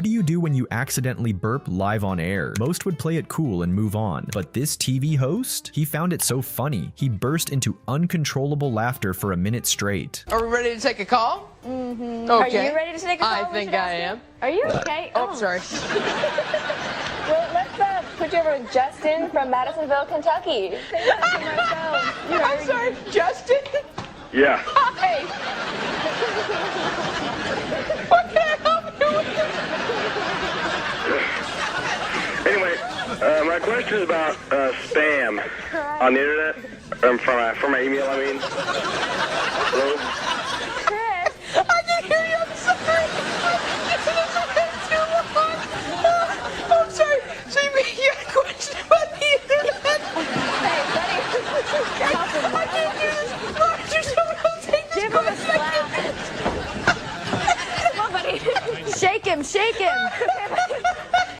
What do you do when you accidentally burp live on air? Most would play it cool and move on, but this TV host? He found it so funny, he burst into uncontrollable laughter for a minute straight. Are we ready to take a call? Mm-hmm. Okay. Are you ready to take a call? I think I am. Are you okay? Oh, sorry. Well, let's put you over with Justin from Madisonville, Kentucky. I'm sorry, Justin? Yeah. Hi. What can I help you with? Anyway, my question is about spam on the internet. From my email, I mean. Hello? Chris. I can hear you. I'm sorry. I'm sorry. So you mean you had a question about the internet? Hey, buddy. I can't do this. Roger, someone else take this. Give him a slap. Come on, buddy. Shake him, shake him.